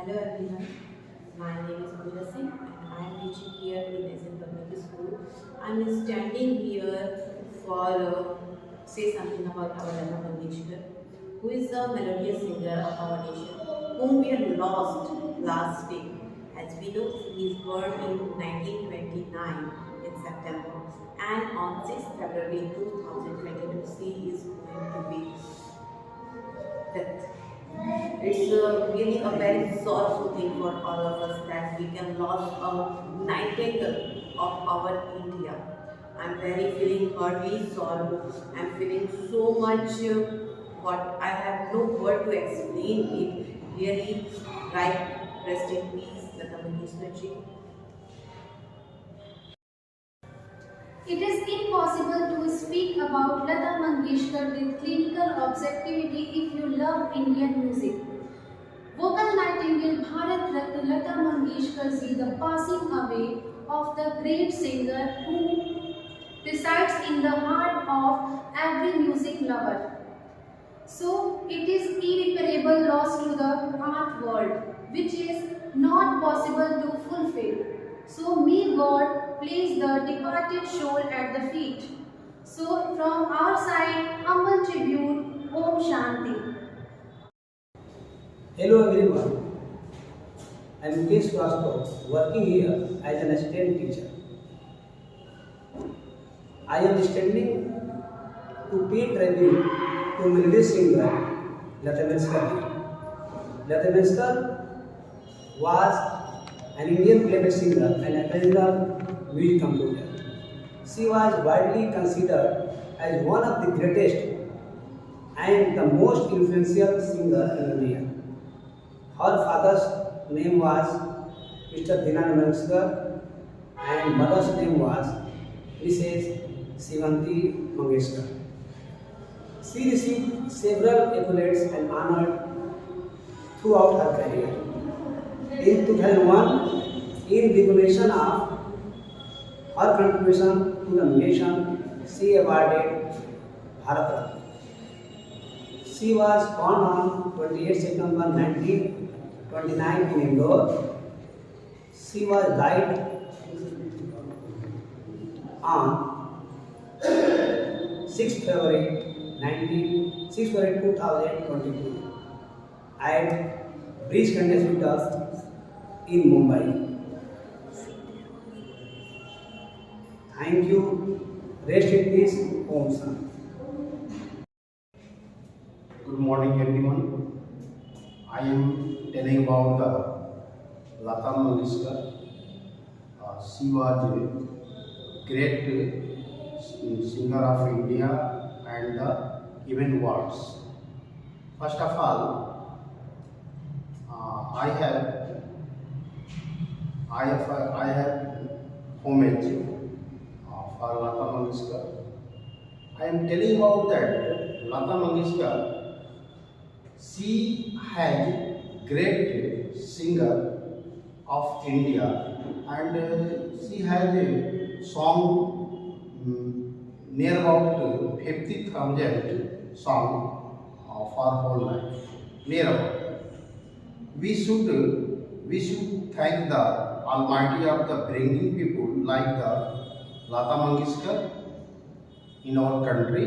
Hello everyone, my name is Pooja Singh and I am teaching here in Asian Public School. I am standing here for say something about our Lata Mangeshkar, who is a melodious singer of our nation, whom we had lost last day. As we know, he is born in 1929 in September, and on 6th February 2022, he is going to be death. It's really a very sorrowful thing for all of us that we can lose a nightingale of our India. I'm very feeling heartily sorrow. I'm feeling so much what I have no word to explain it. Really, right, rest in peace, Lata Mangeshkar ji. It is impossible to speak about Lata Mangeshkar with clinical objectivity if you love Indian music. Vocal Nightingale Bharat Ratna Lata Mangeshkar ji, the passing away of the great singer who resides in the heart of every music lover. So, it is irreparable loss to the art world, which is not possible to fulfill. So, may God place the departed soul at the feet. So, from our side, humble tribute, Om Shanti. Hello everyone, I am Mukesh Srivastava, working here as an assistant teacher. I am standing to pay tribute to melody singer Lata Mangeshkar. Lata Mangeshkar was an Indian playback singer and occasional music composer. She was widely considered as one of the greatest and the most influential singer in India. Her father's name was Mr. Dinanand Mangeshkar and mother's name was Mrs. Shivanti Mangeshkar. She received several accolades and honors throughout her career. In 2001, in recognition of her contribution to the nation, she awarded Bharat Ratna. She was born on 28 September 1929 in Indore. She was died on 6 February 2022 at Breach Candy Hospital in Mumbai. Thank you. Rest in peace. Om Shanti. Good morning everyone. I am telling about the Lata Mangeshkar. She was a great singer of India and even worlds. First of all, I have homage for Lata Mangeshkar. I am telling about that Lata Mangeshkar. She has great singer of India and she has a song near about 50,000 song for whole life. Near about. We should thank the Almighty of the bringing people like the Lata Mangeshkar in our country.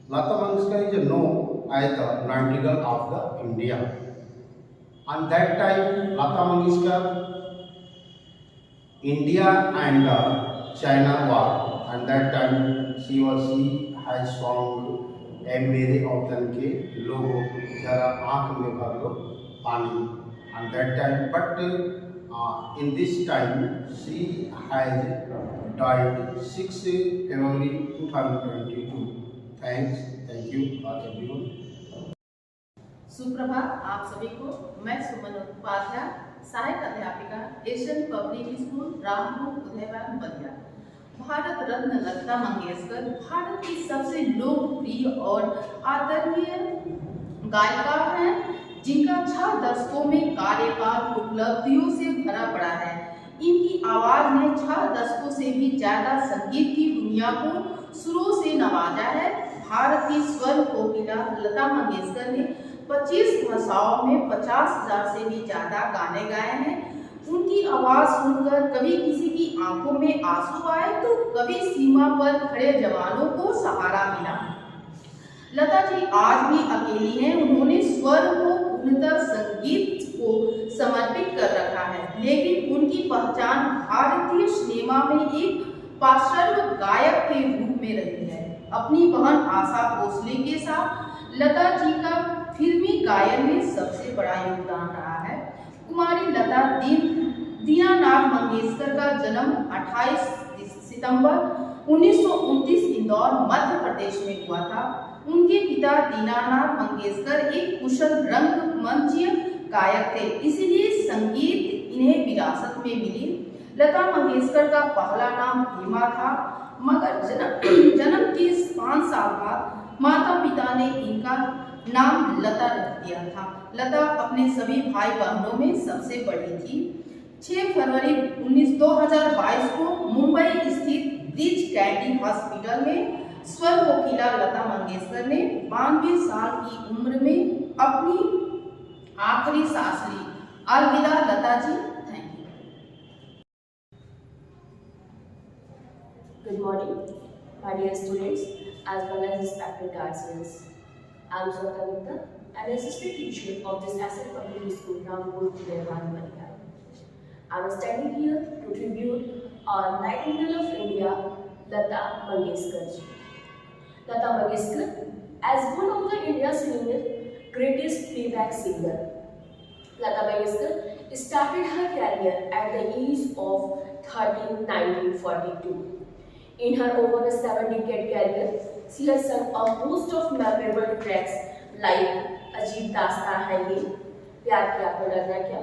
Lata Mangeshkar is known as the Nightingale of the India. And that time, Lata Mangeshkar, India and China war. And that time, she has sung "ऐ मेरे औतन के लोगों जरा आँख में भर लो पानी." And that time, but in this time, she has died 6 February 2022. Thank you for everyone. सुप्रभात आप सभी को। मैं सुमन उपाध्याय, सहायक अध्यापिका, Asian public school, Rampur, Udaywan, Ballia. Bharat Ratna Lata Mangeshkar Bharat की सबसे लोकप्रिय और आदरणीय गायिका हैं, जिनका 6 दशकों में कार्यकाल उपलब्धियों से भरा पड़ा है। इनकी आवाज ने 6 दशकों से भी ज्यादा संगीत की दुनिया को सुरों से नवाजा है। भारत की स्वर कोकिला लता मंगेशकर ने 25 भाषाओं में 50,000 से भी ज्यादा गाने गाए हैं। उनकी आवाज सुनकर कभी किसी की आंखों में आंसू आए तो कभी सीमा पर खड़े जवानों को सहारा मिला। लता जी आज भी अकेली हैं। उन्होंने स्वर को पूर्णतः संगीत को समर्पित कर रखा है, लेकिन उनकी पहचान भारतीय सिनेमा में एक पार्श्व गायक के रूप में रही है। अपनी बहन आशा भोसले के साथ लता जी का फिल्मी गायन में सबसे बड़ा योगदान रहा है। कुमारी लता दीनानाथ मंगेशकर का जन्म 28 सितंबर 1929 इंदौर मध्य प्रदेश में हुआ था। उनके पिता दीनानाथ मंगेशकर एक कुशल रंगमंचीय गायक थे, इसलिए संगीत इन्हें विरासत में मिली। लता मंगेशकर का पहला नाम हेमा था, मगर जन्म के 5 साल बाद माता पिता ने इनका नाम लता रख दिया था। लता अपने सभी भाई बहनों में सबसे बड़ी थी। 6 फरवरी 2022 को मुंबई स्थित ब्रिज कैंडी हॉस्पिटल में स्वर कोकिला लता मंगेशकर ने 92 साल की उम्र में अपनी आखिरी सांस ली। अलविदा Lata ji, thank you. Good morning, my dear students, as well as respected guardians. I am Sweta Gupta, an assistant teacher of this Asset Public School, Rampur, Bangalore. I am standing here to tribute our Nightingale of India, Lata Mangeshkar. Lata Mangeshkar, as one of the India's greatest playback singer, Lata Mangeshkar started her career at the age of 1942. In her over a 7-decade career, she has sung a host of memorable tracks like अजीब दास्तां है ये, प्यार किया तो डरना क्या,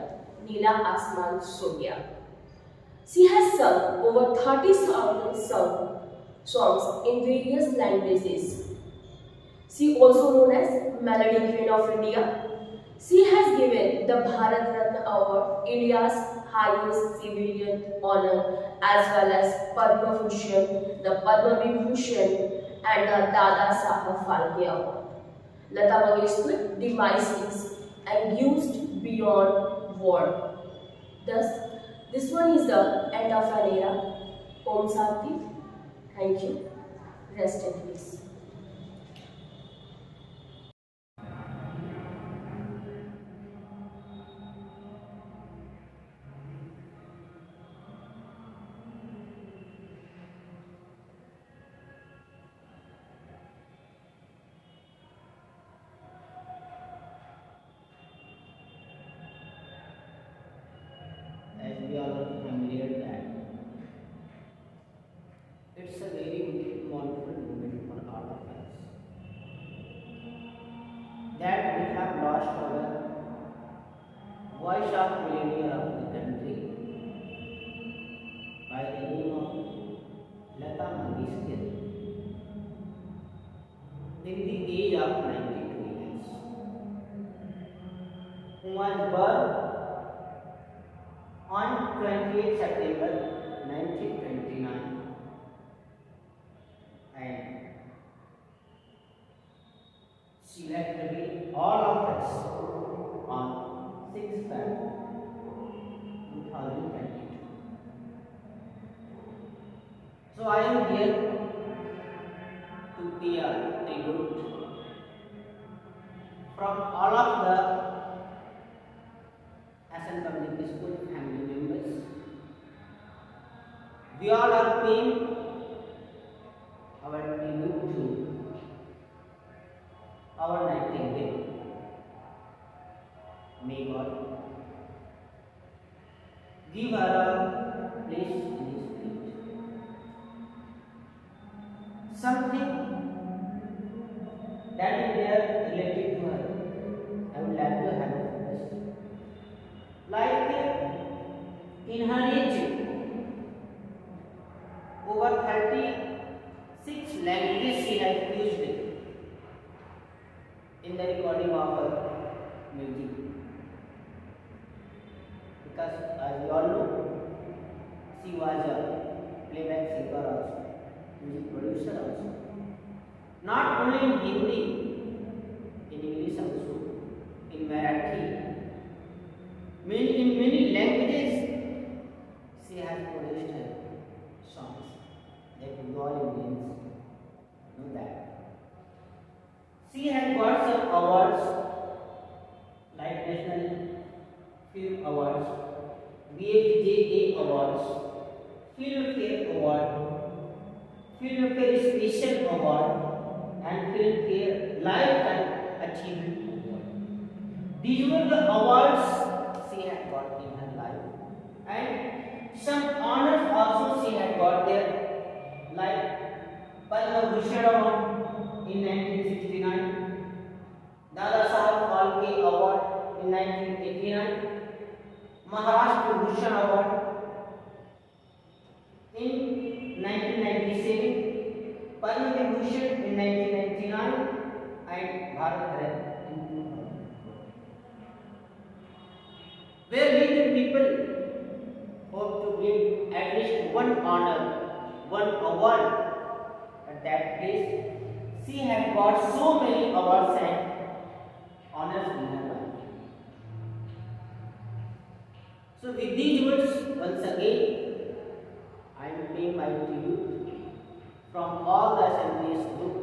नीला आसमान सो गया. She has sung over 30,000 songs in various languages. She also known as Melody Queen of India. She has given the Bharat Ratna Award, India's highest civilian honor, as well as Padma Bhushan, the Padma Vibhushan, and the Dada Saheb Phalke Award. Lata Mangeshkar's demise is accused beyond word. Thus, this one is the end of an era. Om Shanti. Thank you. Rest in peace. As we all are familiar that it's a very mournful moment for all of us that we have lost our voice of melody of the country by the name of Lata Mangeshkar in the age of 92 years, who was born on 28 September 1929 and she left away all of us on 6th February 2022. So I am here to pay a tribute from all of the Ascent Public School family members. We all are paying our tribute to our Nightingale. May God give her a place in His feet. Something that is there related to her, I would like to have first. Like in her age, over 36 languages she has used in the recording of her music. Because as we all know, she was a playback singer also, music producer also. Not only in Hindi, in English also. in Marathi, in many languages. She has produced songs that we all Indians know that. She has got some awards like National Film Awards, BFJA Awards, Filmfare Award, Filmfare Special Award, and Filmfare Lifetime Achievement Award. These were the awards she had got in her life, and some honors also she had got there, like Padma Bhushan Award in 1969, Dada Saheb Phalke Award in 1989, Maharashtra Bhushan Award in 1997, Padma Vibhushan in 1999, and Bharat Ratna in 2000. Where many people hope to get at least one honor, one award at that place, she had got so many awards and honors in her life. So with these words, once again, I am paying my tribute from all the assemblies group